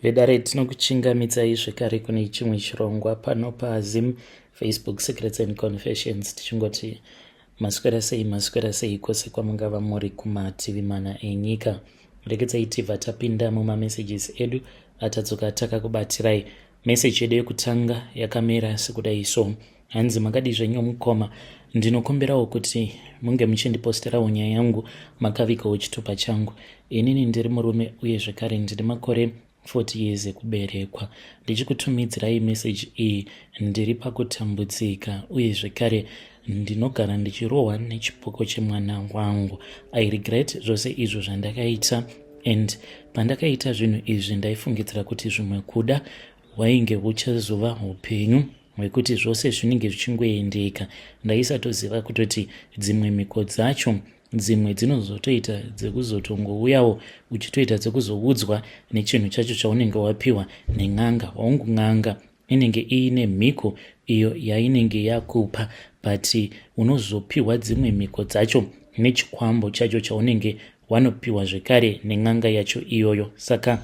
Vedare tinokuchingamitsai zvekare kune chimwe chirongwa pano paZim Facebook Secrets and Confessions tichingoti maswera sei kwose kwamungava muri kumativi mana enyika. Rekedzai tibva tapinda mumamessages edu atadzoka takakubatirai. Message yedu yekutanga yakamera sekudai so: hanzi makadi zvenyu mukoma, ndinokumbirawo kuti munge muchindiposterawo nyaya yangu makavikawo chitupa changu. Inini ndiri murume uye zvekare ndine makore 40 years ekuberekwa. Ndichikutumidzirai message iyi ndiri pakutambudzika uye zvekare ndinogara ndichirohwa nechipoko chemwana wangu. I regret zvose izvo zvandakaita, and pandakaita zvinhu izvi ndaifungidzira kuti zvimwe kuda hwainge huchazova upenyu hwekuti zvose zvinenge zvichingoendeka. Ndaisatoziva kutoti dzimwe mhiko dzacho dzimwe dzinozotoita dzekuzotongouyawo uchitoita dzekuzoudzwa nechinhu chacho chaunenge wapiwa nen'anga. Waungung'anga inenge iine mhiko iyo yainenge yakupa, but unozopiwa dzimwe mhiko dzacho nechikwambo chacho chaunenge wanopiwa zvekare nen'anga yacho iyoyo. Saka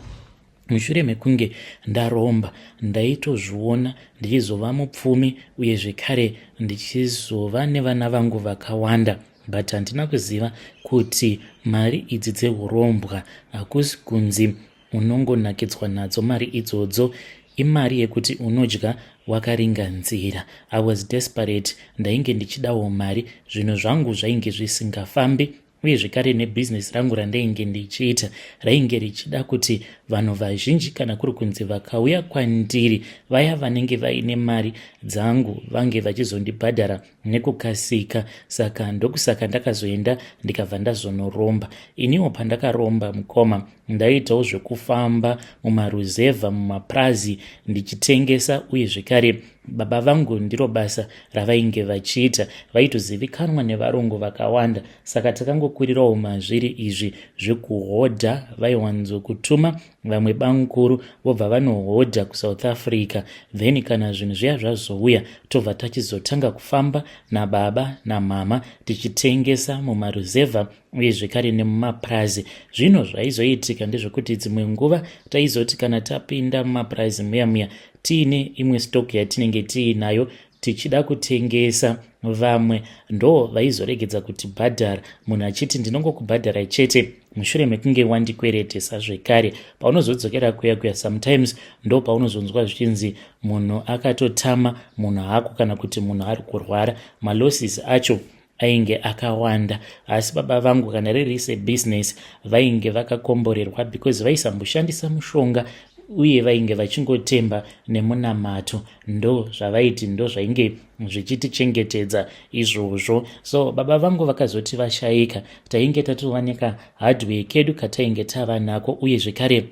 mushure mekunge ndaromba ndaitozviona ndichizova mupfumi uye zvekare ndichizova nevana vangu vakawanda, but handina kuziva kuti mari idzi dzehurombwa hakusi kunzi unongonakidzwa nadzo. Mari idzodzo imari yekuti unodya wakaringanzira. I was desperate, ndainge ndichidawo mari, zvinhu zvangu zvainge zvisingafambi uye zvekare nebhizinesi rangu randainge ndichiita rainge richida kuti vanhu vazhinji kana kuri kunzi vakauya kwandiri vaya vanenge vaine mari dzangu vange vachizondibhadhara nekukasika. Saka ndokusaka ndakazoenda ndikabva ndazonoromba. Iniwo pandakaromba mukoma ndaitawo zvekufamba mumaruzevha, mumaprazi ndichitengesa, uye zvekare baba vangu ndiro basa ravainge vachiita. Vaitozivikanwa nevarongo vakawanda, saka takangokurirawo mazviri izvi zvekuhodha. Vaiwanzokutuma vamwe bankuru vobva vanohodha kuSouth Africa, then kana zvinhu zviya zvazouya tobva tachizotanga kufamba nababa namama tichitengesa mumaruzevha uye zvekare nemumaprazi. Zvino zvaizoitika ndezvekuti dzimwe nguva taizoti kana tapinda mumaprazi muya tiine imwe stock yatinenge tiinayo tichida kutengesa, vamwe ndo vaizoregedza kutibhadhara. Munhu achiti ndinongokubhadhara chete mushure mekunge wandikweretesa zvekare. Paunozodzokera kuya sometimes ndo paunozonzwa zvichinzi munhu akatotama munhu hako kana kuti munhu ari kurwara. Malosses acho ainge akawanda, asi baba vangu kana riri sebusiness vainge vakakomborerwa because vaisamboshandisa mushonga uye vainge vachingotemba nemunamato. Ndo zvavaiti ndo zvainge zvichitichengetedza izvozvo. So baba vangu vakazoti vashaika, tainge tatovanika hardware kedu katainge tava nako, uye zvekare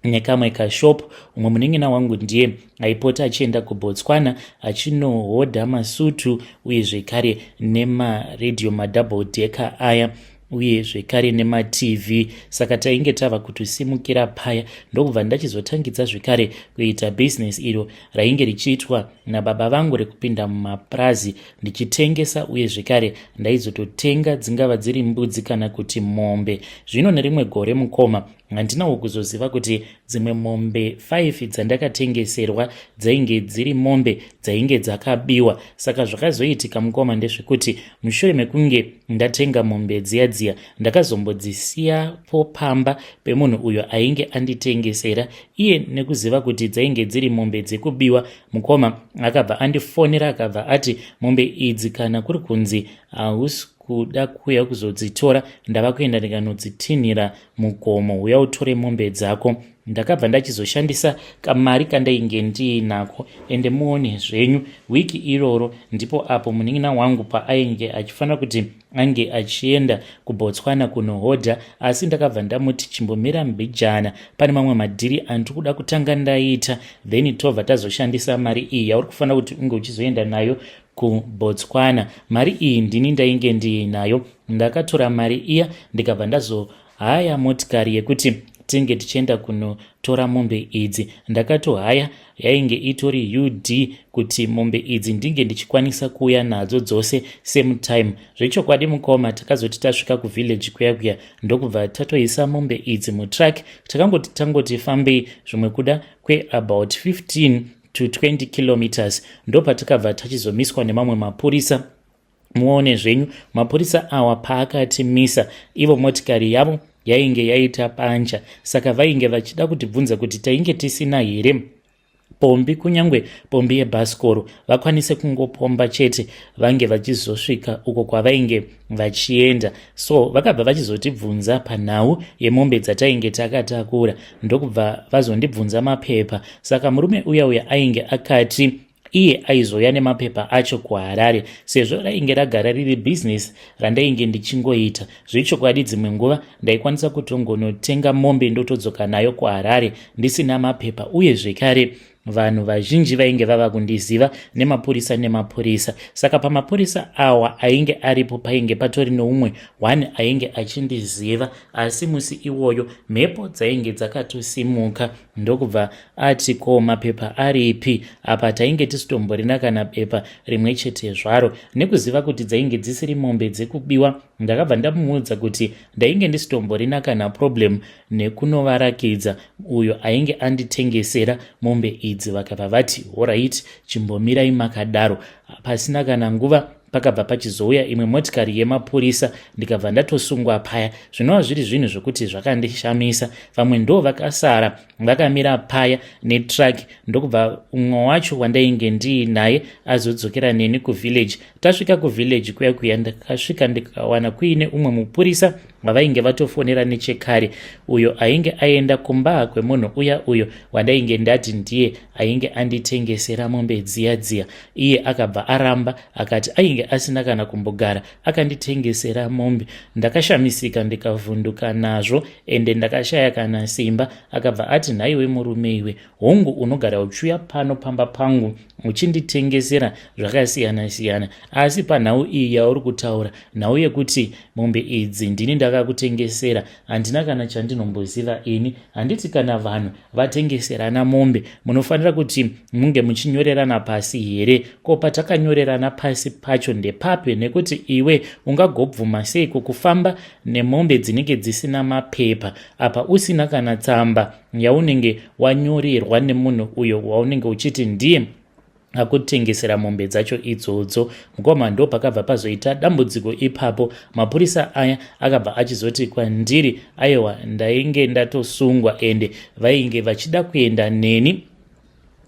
nekamwe kashop. Umwe munin'ina wangu ndiye aipota achienda kuBotswana achinohodha masutu uye zvekare nemaredhiyo madouble decker aya uye zvekare nematv. Saka tainge tava kutosimukira paya. Ndokubva ndachizotangidza zvekare kuita business iro rainge richiitwa nababa vangu rekupinda mumaprazi ndichitengesa, uye zvekare ndaizototenga dzingava dziri mbudzi kana kuti mombe. Zvino nerimwe gore mukoma handinawo kuzoziva kuti dzimwe mombe 5 dzandakatengeserwa dzainge dziri mombe dzainge dzakabiwa. Saka zvakazoitika mukoma ndezvekuti mushure mekunge ndatenga mombe dziya ndakazombodzisiyapo pamba pemunhu uyo ainge anditengesera. Iye nekuziva kuti dzainge dziri mombe dzekubiwa, mukoma akabva andifonera akabva ati mombe idzi kana kuri kunzi hausi kuda kuuya kuzodzitora, ndava kuenda ndikanodzitinhira mugomo, uya utore mombe dzako. Ndakabva ndachizoshandisa kamari kandainge ndiinako, ende muone zvenyu wiki iroro ndipo apo munin'ina wangu paainge achifanira kuti ange achienda kuBotswana kunohodha, asi ndakabva ndamuti chimbomira mbijana, pane mamwe madhiri andiri kuda kutanga ndaita, then tobva tazoshandisa mari iyi yauri kufanira kuti unge uchizoenda nayo kuBotswana. Mari iyi ndini ndainge ndiinayo. Ndakatora mari iya ndikabva ndazohaya motikari yekuti tinge tichienda kunotora mombe idzi. Ndakato haya yainge itori UD kuti mombe idzi ndinge ndichikwanisa kuuya nadzo dzose same time. Zvechokwadi mukoma takazoti tasvika kuvillage kuya ndokubva tatoisa mombe idzi mutrack. Tangoti fambei zvimwe kuda about 15 to 20 kilometers ndopatakabva tachizomiswa nemamwe mapurisa. Muone zvenyu mapurisa awa paakatimisa, ivo motikari yavo yainge yaita panja, saka vainge vachida kutibvunza kuti tainge tisina here pombi, kunyangwe pombi yebhasikoro vakwanise kungopomba chete vange vachizosvika uko kwavainge vachienda. So vakabva vachizotibvunza panhau yemombe dzatainge takatakura, ndokubva vazondibvunza mapepa. Saka murume uya ainge akati iye aizoya nemapepa acho kuHarare, sezvo rainge ragara riri bhizinesi randainge ndichingoita. Zvechokwadi dzimwe nguva ndaikwanisa kutongonotenga mombe ndotodzoka nayo kuHarare ndisina mapepa, uye zvekare vanhu vazhinji vainge vava kundiziva nemapurisa. Saka pamapurisa awa ainge aripo painge patori noumwe ainge achindiziva, asi musi iwoyo mhepo dzainge dzakatosimuka. Ndokubva ati ko mapepa aripi? Apa tainge tisitomborina kana bepa rimwe chete zvaro. Nekuziva kuti dzainge dzisiri mombe dzekubiwa, ndakabva ndamuudza kuti ndainge ndisitomborina kana problem nekunovarakidza uyo ainge anditengesera mombe idzi. Vakabva vati alright, chimbomirai makadaro. Pasina kana nguva pakabva pachizouya imwe motikari yemapurisa, ndikabva ndatosungwa paya. Zvinova zviri zvinhu zvokuti zvakandishamisa. Vamwe ndo vakasara vakamira paya netrack, ndokubva umwe wacho wandainge ndiinaye azodzokera neni kuvillage. Tasvika kuvillage kuya ndakasvika ndikawana kuine umwe mupurisa wavainge vatofonera nechekare, uyo ainge aenda kumba kwemunhu uyo wandainge ndati ndiye ainge anditengesera mombe dziya. Iye akabva aramba akati ainge asina kana kumbogara akanditengesera mombe. Ndakashamisika ndikavhunduka nazvo ende ndakashaya kana simba. Akabva ati nhaiwe murume iwe, hongu unogara uchiuya pano pamba pangu uchinditengesera zvakasiyana, asi panhau iyi yauri kutaura, nhau yekuti mombe idzi ndini ndakakutengesera, handina kana chandinomboziva ini. Handiti kana vanhu vatengeserana mombe munofanira kuti munge muchinyorerana pasi here? Ko patakanyorerana pasi pacho ndepape? Nekuti iwe ungagobvuma seiko kufamba nemombe dzinenge dzisina mapepa, apa usina kana tsamba yaunenge wanyorerwa nemunhu uyo waunenge uchiti ndiye akutengesera mombe dzacho idzodzo. Ngoma ndo pakabva pazoita dambudziko ipapo. Mapurisa aya akabva achizoti kwandiri, aiwa ndainge ndatosungwa ende vainge vachida kuenda neni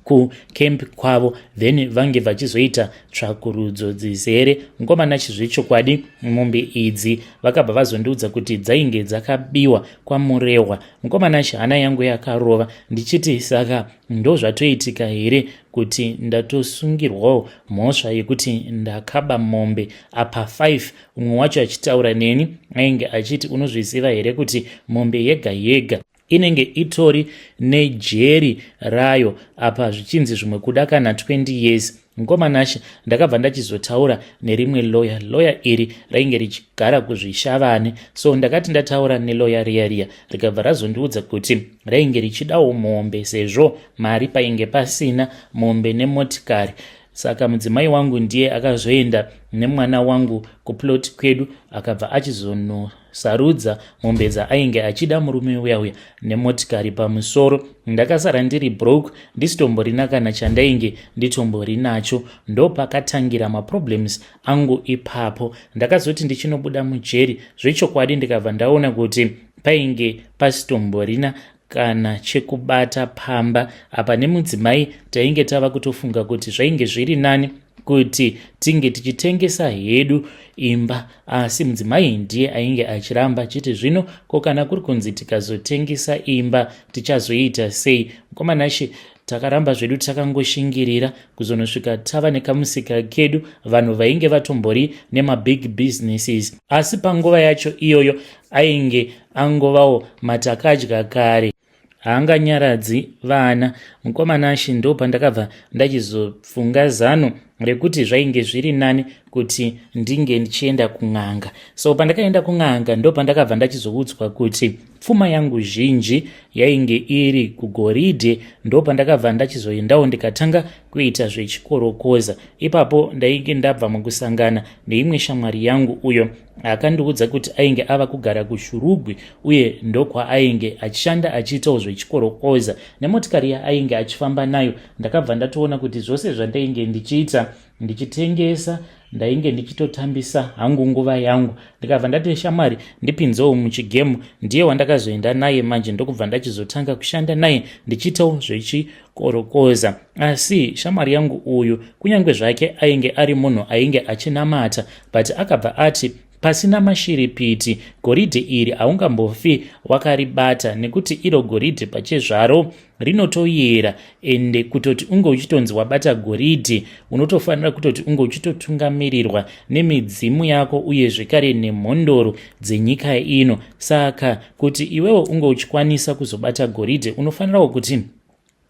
kucamp kwavo, then vange vachizoita tsvakurudzo dzizere. Ngoma nachizvechokwadi mombe idzi vakabva vazondiudza kuti dzainge dzakabiwa kwamurehwa. Ngoma nachi hana yangu yakarova, ndichiti saka ndo zvatoitika here kuti ndatosungirwawo mhosva yekuti ndakaba mombe apa 5. Umwe wacho achitaura neni ainge achiti unozviziva here kuti mombe yega inenge itori nejeri rayo apa zvichinzi zvimwe kuda kana 20 years. Ngoma nashi ndakabva ndachizotaura nerimwe lawyer iri rainge richigara kuzvishavane. So ndakati ndataura nelawyer riya rikabva razondiudza kuti rainge richidawo mombe sezvo mari painge pasina mombe nemotikari. Saka mudzimai wangu ndiye akazoenda nemwana wangu kuplot kwedu, akabva achizonosarudza mombe ainge achida murume uya nemotikari pamusoro. Ndakasara ndiri broke, ndisitomborina kana chandainge nditombori nacho. Ndo pakatangira maproblems angu ipapo. Ndakazoti ndichinobuda mujeri, zvechokwadi ndikabva ndaona kuti painge pasitomborina kana chekubata pamba. Apa nemudzimai tainge tava kutofunga kuti zvainge zviri nani kuti tinge tichitengesa hedu imba, asi mudzimai ndiye ainge achiramba chiti zvino ko kana kuri kunzi tikazotengesa imba tichazoita sei? Ngoma nashi takaramba zvedu takangoshingirira kuzonosvika tava nekamusika kedu, vanhu vainge vatombori nemabig businesses, asi panguva yacho iyoyo ainge angovawo matakadya kare, haanganyaradzi vana. Mukoma nashi ndo pandakabva ndachizofunga zano rekuti zvainge zviri nani kuti ndinge ndichienda kun'anga. So pandakaenda kun'anga ndo pandakabva ndachizoudzwa kuti pfuma yangu zhinji yainge iri kugoridhe, ndo pandakabva ndachizoendawo ndikatanga kuita zvechikorokoza. Ipapo ndainge ndabva mukusangana neimwe shamwari yangu uyo akandiudza kuti ainge ava kugara kuShurugwi uye ndokwa ainge achishanda achiitawo zvechikorokoza. Nemotikari ainge achifamba nayo ndakabva ndatoona kuti zvose zvandainge ndichiita ndichitengesa ndainge ndichitotambisa hangu nguva yangu. Ndikabva ndati shamwari ndipinzewo muchigemu, ndiye wandakazoenda naye manje ndokubva ndachizotanga kushanda naye ndichiitawo zvechikorokoza. Asi shamwari yangu uyu kunyange zvake ainge ari munhu ainge achinamata, but akabva ati pasina mashiripiti goridhe iri haungambofi wakaribata, nekuti iro goridhe pachezvaro rinotoyera, ende kutoti unge uchitonzi wabata goridhe unotofanira kutoti unge uchitotungamirirwa nemidzimu yako uye zvekare nemhondoro dzenyika ino. Saka kuti iwewo unge uchikwanisa kuzobata goridhe unofanirawo kuti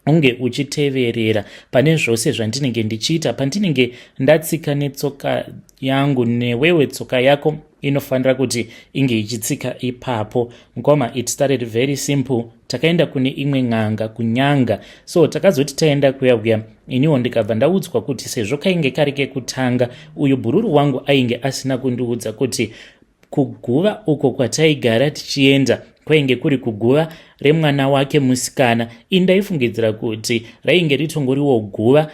unge uchiteverera pane zvose zvandinenge ndichiita. Pandinenge ndatsika netsoka yangu newewe tsoka yako inofanira kuti inge ichitsika ipapo. Ngoma it started very simple. Takaenda kune imwe n'anga kunyanga, so takazoti taenda kuya iniwo ndikabva ndaudzwa kuti sezvo kainge kari kekutanga uyu bhururu wangu ainge asina kundiudza kuti kuguva uko kwataigara tichienda kwainge kuri kuguva remwana wake musikana. Indaifungidzira kuti rainge ritongoriwo guva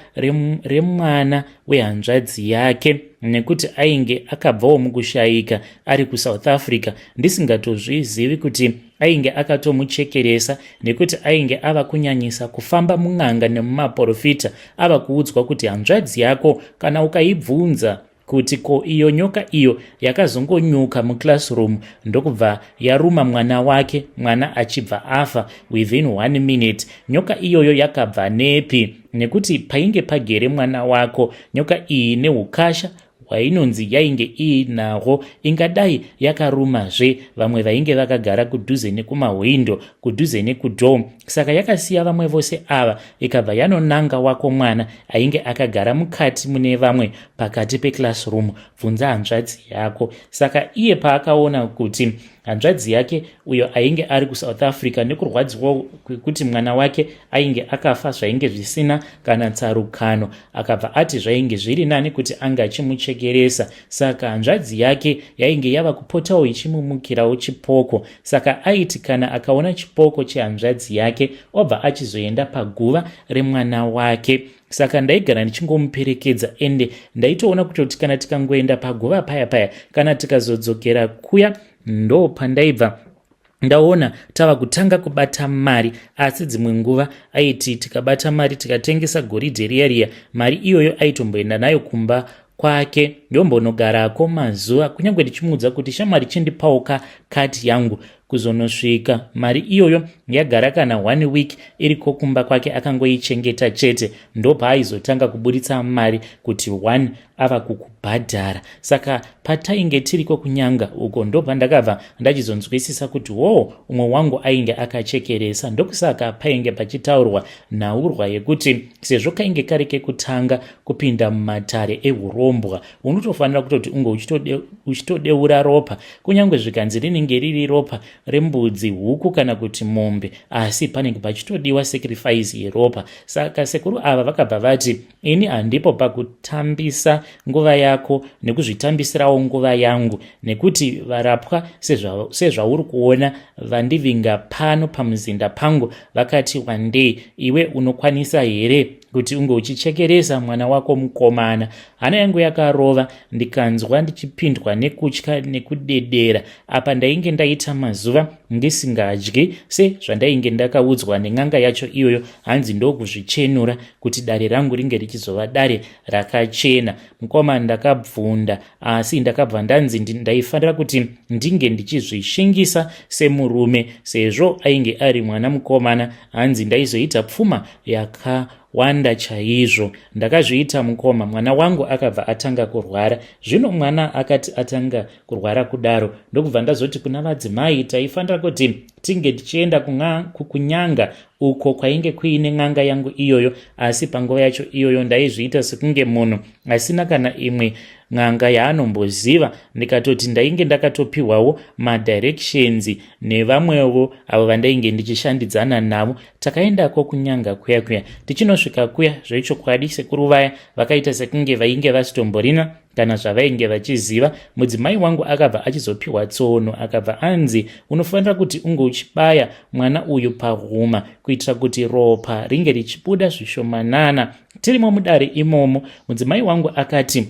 remwana wehanzvadzi yake, nekuti ainge akabvawo mukushayika ari kuSouth Africa, ndisingatozvizivi kuti ainge akatomuchekeresa, nekuti ainge ava kunyanyisa kufamba mun'anga nemumaprofita. Ava kuudzwa kuti hanzvadzi yako kana ukaibvunza kuti ko iyo nyoka iyo yakazongonyuka muclassroom ndokubva yaruma mwana wake, mwana achibva afa within 1 minute, nyoka iyoyo yakabva nepi? Nekuti painge pagere mwana wako, nyoka iyi neukasha hwainonzi yainge iinahwo ingadai yakarumazve vamwe vainge vakagara kudhuze nekumahwindo, kudhuze nekudhoo. Saka yakasiya vamwe vose ava ikabva yanonanga wako mwana ainge akagara mukati mune vamwe pakati peclassroom. Bvunza hanzvadzi yako. Saka iye paakaona kuti hanzvadzi yake uyo ainge ari kuSouth Africa nekurwadziwa kwekuti mwana wake ainge akafa zvainge zvisina kana tsarukano, akabva ati zvainge zviri nani kuti anga achimuchekeresa. Saka hanzvadzi yake yainge yava kupotawo ichimumukirawo chipoko. Saka aiti kana akaona chipoko chehanzvadzi yake obva achizoenda paguva remwana wake. Saka ndaigara ndichingomuperekedza, ende ndaitoona kutoti kana tikangoenda paguva paya kana tikazodzokera kuya ndo pandaibva ndaona tava kutanga kubata mari. Asi dzimwe nguva aiti tikabata mari tikatengesa goridhe riya mari iyoyo aitomboenda nayo kumba kwake yombonogarako mazuva, kunyange ndichimuudza kuti shamwari chindipauka kati yangu kuzonosvika. Mari iyoyo yagara kana 1 week iriko kumba kwake akangoichengeta chete, ndo paaizotanga kuburitsa mari kuti 1 ava kukubhadhara. Saka patainge tiriko kunyanga uko ndo pandakabva ndachizonzwisisa kuti umwe wangu ainge akachekeresa. Ndokusaka painge pachitaurwa nhaurwa yekuti sezvo kainge kari kekutanga kupinda mumatare eurombwa unotofanira kutoti unge uchitodeura ropa, kunyange zvikanzi rinenge riri ropa rembudzi, huku kana kuti mombe, asi panenge pachitodiwa sacrifice yeropa. Saka sekuru ava vakabva vati ini handipo pakutambisa nguva yako nekuzvitambisirawo nguva yangu, nekuti varapwa sezvauri kuona vandivinga pano pamuzinda pangu vakati wandei iwe unokwanisa here kuti unge uchichekeresa mwana wako mukomana. Hana yangu yakarova, ndikanzwa ndichipindwa nekutya nekudedera. Apa ndainge ndaita mazuva ndisingadyi sezvandainge ndakaudzwa nen'anga yacho iyoyo, hanzi ndokuzvichenura kuti dare rangu ringe richizova dare rakachena. Mukoma ndakabvunda, asi ndakabva ndanzi ndaifanira kuti ndinge ndichizvishingisa semurume, sezvo ainge ari mwana mukomana, hanzi ndaizoita pfuma wanda chaizvo. Ndakazviita mukoma, mwana wangu akabva atanga kurwara. Zvino mwana akati atanga kurwara kudaro, ndokubva ndazoti kuna madzimai, taifanira kuti tinge tichienda kunyanga uko kwainge kuine n'anga yangu iyoyo, asi panguva yacho iyoyo ndaizviita sekunge munhu asina kana imwe n'anga yaanomboziva. Ndikatoti ndainge ndakatopiwawo madirections nevamwewo avo vandainge ndichishandidzana navo. Takaendako kunyanga kuya tichinosvika kuya zvechokwadi sekuru vaya vakaita sekunge vainge vasitomborina kana zvavainge vachiziva. Mudzimai wangu akabva achizopiwa tsono, akabva anzi unofanira kuti unge uchibaya mwana uyu pahuma kuitira kuti ropa ringe richibuda zvishomanana. Tirimo mudare imomo, mudzimai wangu akati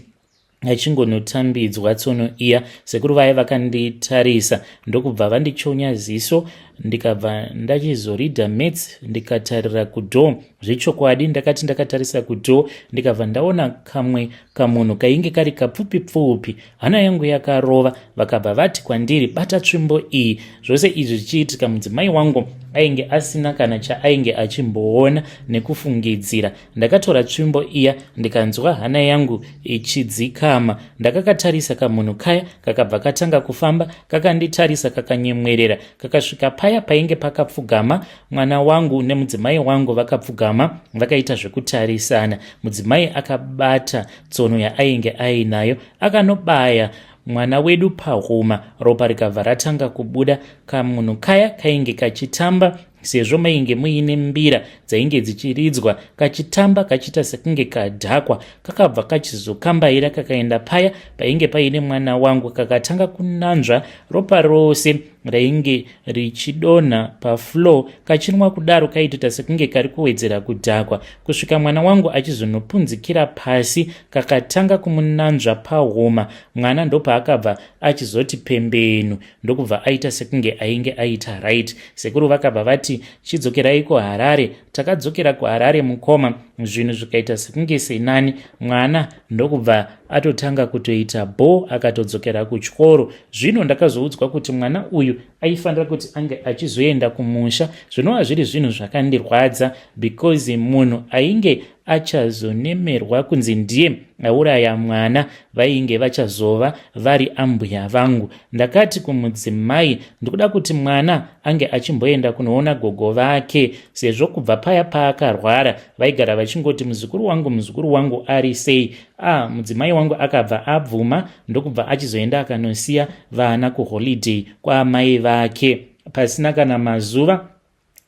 achingonotambidzwa tsono iya, sekuru vaya vakanditarisa ndokubva vandichonya ziso. Ndikabva ndachizoridha mets ndikatarira kudhoo. Zvechokwadi ndakati ndakatarisa kudhoo ndikabva ndaona kamwe kamunhu kainge kari kapfupi, hana yangu yakarova. Vakabva vati kwandiri, bata tsvimbo iyi. Zvose izvi zvichiitika mudzimai wangu ainge asina kana chaainge achimboona nekufungidzira. Ndakatora tsvimbo iya ndikanzwa hana yangu ichidzikama. Ndakakatarisa kamunhu kaya kakabva katanga kufamba, kakanditarisa kakanyemwerera, kakasvika paya painge pakapfugama. Mwana wangu nemudzimai wangu vakapfugama vakaita zvekutarisana. Mudzimai akabata tsono yaainge ainayo akanobaya mwana wedu pahuma, ropa rikabva ratanga kubuda. Kamunhu kaya kainge kachitamba sezvo mainge muine mbira dzainge dzichiridzwa, kachitamba kachiita sekunge kadhakwa. Kakabva kachizokambaira kakaenda paya painge paine mwana wangu, kakatanga kunanzva ropa rose rainge richidonha pafloor. Kachinwa kudaro kaitita sekunge kari kuwedzera kudhakwa, kusvika mwana wangu achizonopunzikira pasi, kakatanga kumunanzva pahuma. Mwana ndopaakabva achizoti pembenu, ndokubva aita sekunge ainge aita right. Sekuru vakabva vati chidzokerai kuHarare. Takadzokera kuHarare mukoma, zvinhu zvikaita sekunge senani. Mwana ndokubva atotanga kutoita bho, akatodzokera kuchikoro. Zvino ndakazoudzwa kuti mwana uyu aifanira kuti ange achizoenda kumusha. Zvinova zviri zvinhu zvakandirwadza, because munhu ainge achazonemerwa kunzi ndiye auraya mwana vainge vachazova vari ambuya vangu. Ndakati kumudzimai ndikuda kuti mwana ange achimboenda kunoona gogo vake, sezvo kubva paya paakarwara vaigara vachingoti muzukuru wangu ari sei. Mudzimai wangu akabva abvuma, ndokubva achizoenda akanosiya vana kuholiday kwaamai vake. Pasina kana mazuva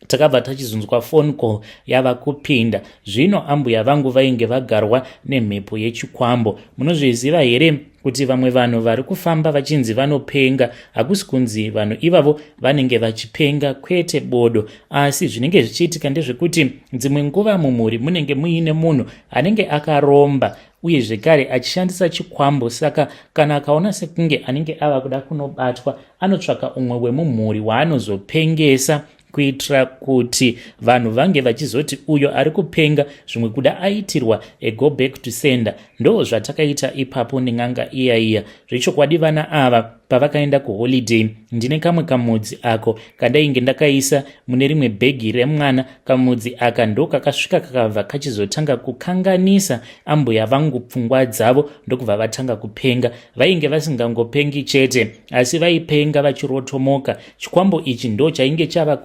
takabva tachizonzwa phone call yava kupinda. Zvino ambuya vangu vainge vagarwa nemhepo yechikwambo. Munozviziva here kuti vamwe vanhu vari kufamba vachinzi vanopenga, hakusi kunzi vanhu ivavo vanenge vachipenga, kwete bodo. Asi zvinenge zvichiitika ndezvekuti dzimwe nguva mumhuri munenge muine munhu anenge akaromba uye zvekare achishandisa chikwambo. Saka kana akaona sekunge anenge ava kuda kunobatwa, anotsvaka umwe wemumhuri waanozopengesa kuitira kuti vanhu vange vachizoti uyo ari kupenga, zvimwe kuda aitirwa a go back to sender. Ndo zvatakaita ipapo nen'anga iya. Zvechokwadi vana ava pavakaenda kuholiday, ndine kamwe kamudzi ako kandainge ndakaisa mune rimwe bhegi remwana. Kamudzi aka ndo kakasvika kakabva kachizotanga kukanganisa ambuya vangu pfungwa dzavo, ndokubva vatanga kupenga. Vainge vasingangopengi chete, asi vaipenga vachirotomoka. Chikwambo ichi ndo chainge chava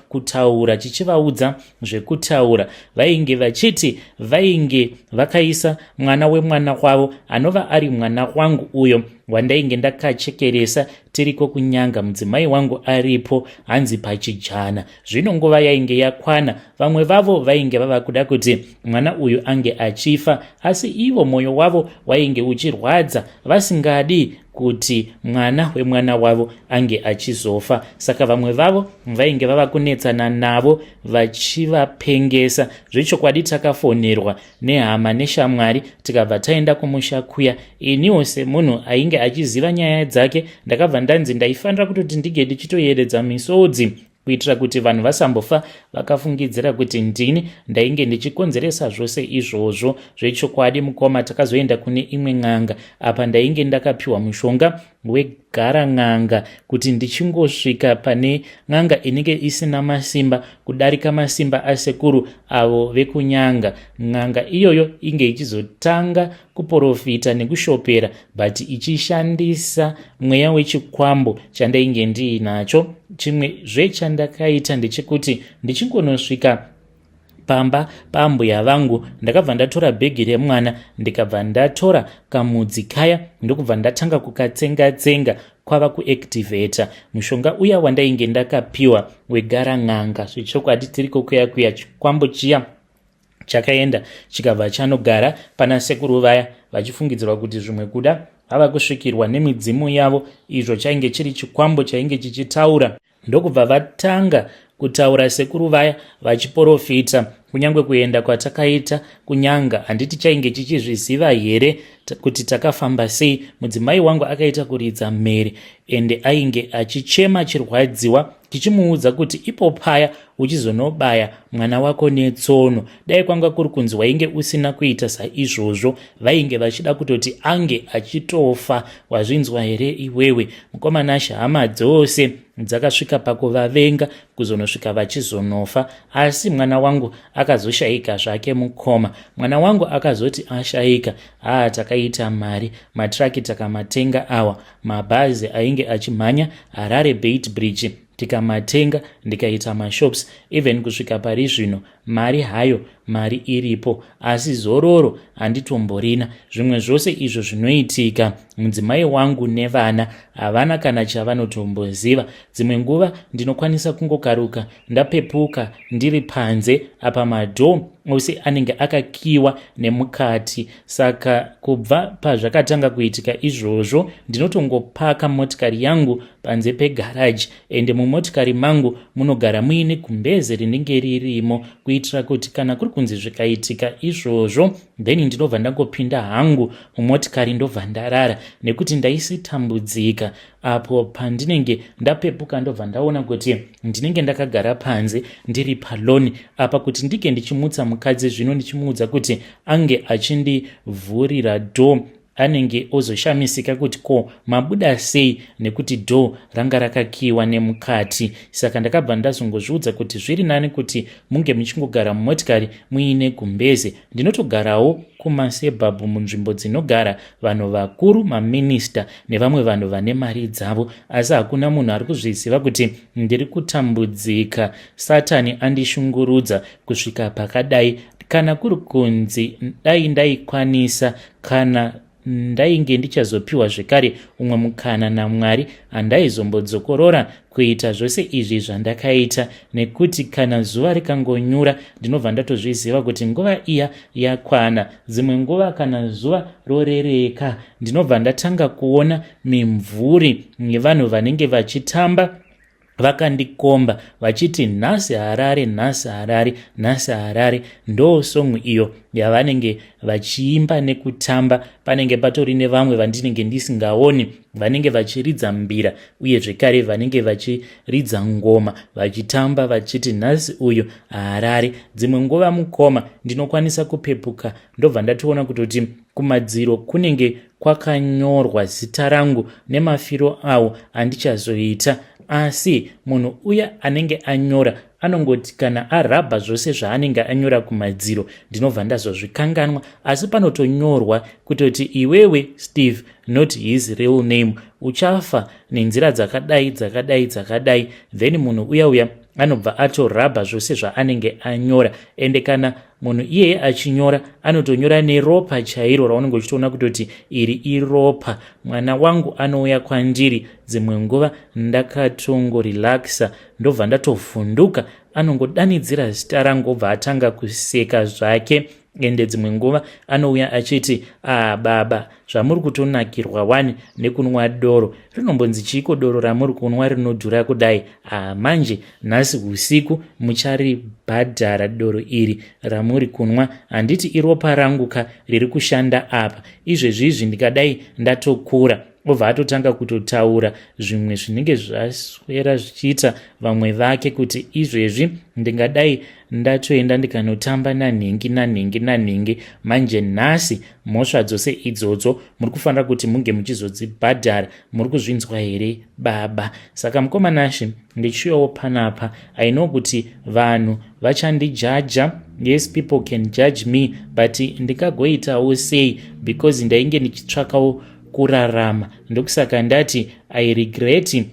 kutaura chichivaudza zvekutaura. Vainge vachiti vainge vakaisa mwana wemwana wavo anova ari mwana wangu uyo wandainge ndakachekeresa tiriko kunyanga, mudzimai wangu aripo, hanzi pachijana. Zvino nguva yainge yakwana. Vamwe vavo vainge vava kuda kuti mwana uyu ange achifa, asi ivo mwoyo wavo wainge uchirwadza, vasingadi kuti mwana wemwana wavo ange achizofa. Saka vamwe vavo vainge vava kunetsana navo vachivapengesa. Zvechokwadi takafonerwa nehama neshamwari tikabva taenda kumusha kuya. Iniwo semunhu ainge achiziva nyaya dzake ndakabva ndanzi ndaifanira kutoti ndige ndichitoyeredza misodzi kuitira kuti vanhu vasambofa vakafungidzira kuti ndini ndainge ndichikonzeresa zvose izvozvo. Zvechokwadi mukoma takazoenda kune imwe n'anga apa ndainge ndakapiwa mushonga rwegara n'anga kuti ndichingosvika pane n'anga inenge isina masimba kudarika masimba asekuru avo vekunyanga. N'anga iyoyo inge ichizotanga kuprofita nekushopera but ichishandisa mweya wechikwambo chandainge ndiinacho. Chimwe zvechandakaita ndechekuti ndichingonosvika pamba pambuya vangu ndakabva ndatora bhegi remwana ndikabva ndatora kamudzi kaya ndokubva ndatanga kukatsenga-tsenga kwava kuactivator mushonga uya wandainge ndakapiwa wegara n'anga. Zvechokwadi tiri kukuya chikwambo chiya chakaenda chikabva chanogara pana sekuru vaya vachifungidzirwa kuti zvimwe kuda vava kusvikirwa nemidzimu yavo. Izvo chainge chiri chikwambo chainge chichitaura ndokubva vatanga kutaura sekuru vaya vachiprofita. Kunyange kuenda kwatakaita kunyanga handiti chainge chichizviziva here kuti takafamba sei. Mudzimai wangu akaita kuridza mhere ende ainge achichema chirwadziwa chichimuudza kuti ipo paya uchizonobaya mwana wako netsono. Dai kwanga kuri kunzi wainge usina kuita saizvozvo vainge vachida kutoti ange achitofa. Wazvinzwa here iwewe? Mukomana hama dzose dzakasvika pakuvavenga kuzonosvika vachizonofa, asi mwana wangu akazoshayika zvake mukoma. Mwana wangu akazoti ashayika, takaita mari, matraki takamatenga awa, mabhazi ainge achimhanya Harare Beit Bridge tikamatenga ndikaita mashops. Even kusvika pari zvino mari hayo mari iripo, asi zororo handitomborina. Zvimwe zvose izvo zvinoitika mudzimai wangu nevana havana kana chavanotomboziva. Dzimwe nguva ndinokwanisa kungokaruka ndapepuka ndiri panze apa madhoo ose anenge akakiwa nemukati. Saka kubva pazvakatanga kuitika izvozvo ndinotongopaka motikari yangu panze pegaraji ende mumotikari mangu munogara muine gumbeze rinenge ririmo kuitira kuti kana kuri kunzi zvikaitika izvozvo then ndinobva ndangopinda hangu mumotikari ndobva ndarara nekuti ndaisitambudzika. Apo pandinenge ndapepuka ndobva ndaona kuti ndinenge ndakagara panze ndiri paloni apa kuti ndike ndichimutsa mukadzi zvino ndichimuudza kuti ange achindivhurira dhoo anenge ozoshamisika kuti ko mabuda sei nekuti dhoo ranga rakakiwa nemukati. Saka ndakabva ndazongozviudza kuti zviri nani kuti munge muchingogara mumotikari muine gumbeze. Ndinotogarawo kumasebhabhu munzvimbo dzinogara vanhu vakuru, maminista nevamwe vanhu vane mari dzavo, asi hakuna munhu ari kuzviziva kuti ndiri kutambudzika. Satani andishungurudza kusvika pakadai. Kana kuri kunzi dai ndaikwanisa kana ndainge ndichazopiwa zvekare umwe mukana naMwari handaizombodzokorora kuita zvose izvi zvandakaita, nekuti kana zuva rikangonyura ndinobva ndatozviziva kuti nguva iya yakwana. Dzimwe nguva kana zuva rorereka ndinobva ndatanga kuona mimvuri yevanhu vanenge vachitamba vakandikomba vachiti nhasi Harare, nhasi Harare, nhasi Harare. Ndo song iyo yavanenge vachiimba nekutamba. Panenge patori nevamwe vandinenge ndisingaoni vanenge vachiridza mbira uye zvekare vanenge vachiridza ngoma vachitamba vachiti nhasi uyo Harare. Dzimwe nguva mukoma ndinokwanisa kupepuka ndobva ndatoona kutoti kumadziro kunenge kwakanyorwa zita rangu nemafiro awo andichazoita, asi munhu uya anenge anyora anongoti kana arabha zvose zvaanenge anyora kumadziro ndinobva ndazozvikanganwa, asi panotonyorwa kutoti iwewe Steve, not his real name, uchafa nenzira dzakadai dzakadai dzakadai. Then munhu uya anobva atorabha zvose zvaanenge anyora, ende kana munhu iyeye achinyora anotonyora neropa chairo raunenge uchitoona kutoti iri iropa. Mwana wangu anouya kwandiri dzimwe nguva ndakatongorelaxa ndobva ndatovhunduka, anongodanidzira zita rangu obva atanga kuseka zvake. Ende dzimwe nguva anouya achiti baba, zvamuri kutonakirwa wani nekunwa doro. Rinombonzi chiko doro ramuri kunwa rinodhura kudai? Manje nhasi usiku mucharibhadhara doro iri ramuri kunwa. Handiti iropa rangu ka riri kushanda apa. Izvezvizvi ndikadai ndatokura obva atotanga kutotaura zvimwe zvinenge zvaswera zvichiita vamwe vake kuti izvezvi ndingadai ndatoenda ndikanotamba nanhengi manje nhasi mhosva dzose idzodzo muri kufanira kuti munge muchizodzibhadhara. Muri kuzvinzwa here baba? Saka mukomanashi ndichiuyawo panapa, I know kuti vanhu vachandijaja. Yes, people can judge me, but ndingagoitawo sei because ndainge ndichitsvakawo kurarama. Ndokusaka ndati I regret,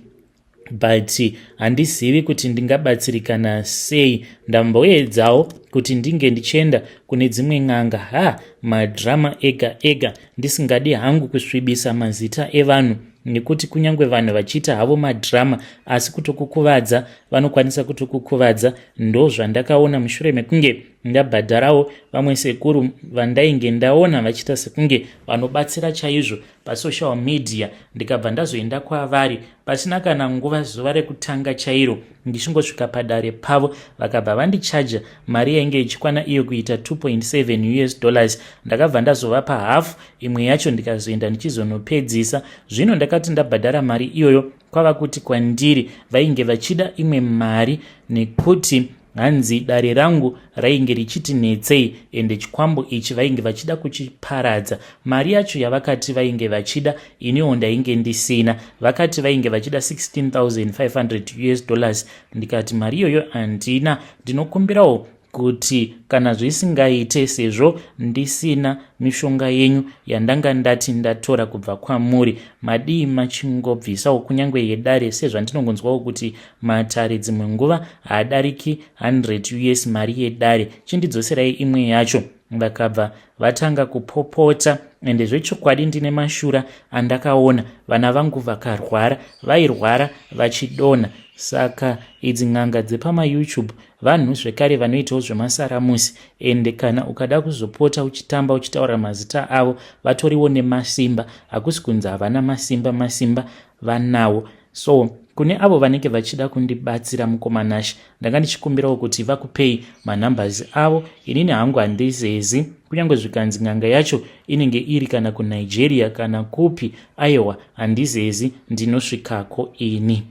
but handizivi kuti ndingabatsirikana sei. Ndamboedzawo kuti ndinge ndichienda kune dzimwe n'anga madrama ega ndisingadi hangu kusvibisa mazita evanhu, nekuti kunyange vanhu vachiita havo madrama asi kutokukuvadza vanokwanisa kutokukuvadza. Ndo zvandakaona mushure mekunge ndabhadharawo vamwe sekuru vandainge ndaona vachiita sekunge vanobatsira chaizvo pasocial media, ndikabva ndazoenda kwavari pasina kana nguva. Zuva rekutanga chairo ndichingosvika padare pavo vakabva vandichaja mari yainge ichikwana iyo kuita $2.7. Ndakabva ndazovapa hafu, imwe yacho ndikazoenda ndichizonopedzisa. Zvino ndakati ndabhadhara mari iyoyo kwava kuti kwandiri vainge vachida imwe mari, nekuti hanzi dare rangu rainge richiti netsei, ende chikwambo ichi vainge vachida kuchiparadza. Mari yacho yavakati vainge vachida iniwo ndainge ndisina, vakati vainge vachida $16,500. Ndikati mari iyoyo handina, ndinokumbirawo kuti kana zvisingaite sezvo ndisina mishonga yenyu yandanga ndati ndatora kubva kwamuri, madii machingobvisawo kunyange yedare, sezvandinongonzwawo kuti matare dzimwe nguva haadariki $100 mari yedare, chindidzoserai imwe yacho. Vakabva vatanga kupopota, ende zvechokwadi ndine mashura andakaona. Vana vangu vakarwara, vairwara vachidonha. Saka idzi n'anga dzepamaYouTube vanhu zvekare vanoitawo zvemasaramusi, ende kana ukada kuzopota uchitamba uchitaura mazita avo vatoriwo nemasimba, hakusi kunzi havana masimba vanawo. So kune avo vanenge vachida kundibatsira mukomanashi, ndanga ndichikumbirawo kuti vakupei manhambazi avo. Inini hangu handizezi, kunyange zvikanzi n'anga yacho inenge iri kana kuNigeria kana kupi, aiwa handizezi, ndinosvikako ini.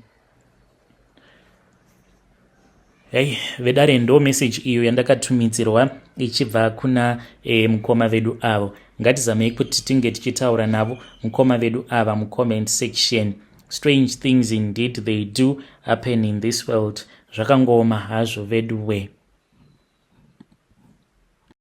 Vedare ndo message iyo yandakatumidzirwa ichibva kuna mukoma vedu avo. Ngatizamei kuti tinge tichitaura navo mukoma vedu ava mucomment section. Strange things indeed they do happen in this world. Zvakangoma hazvo vedu we.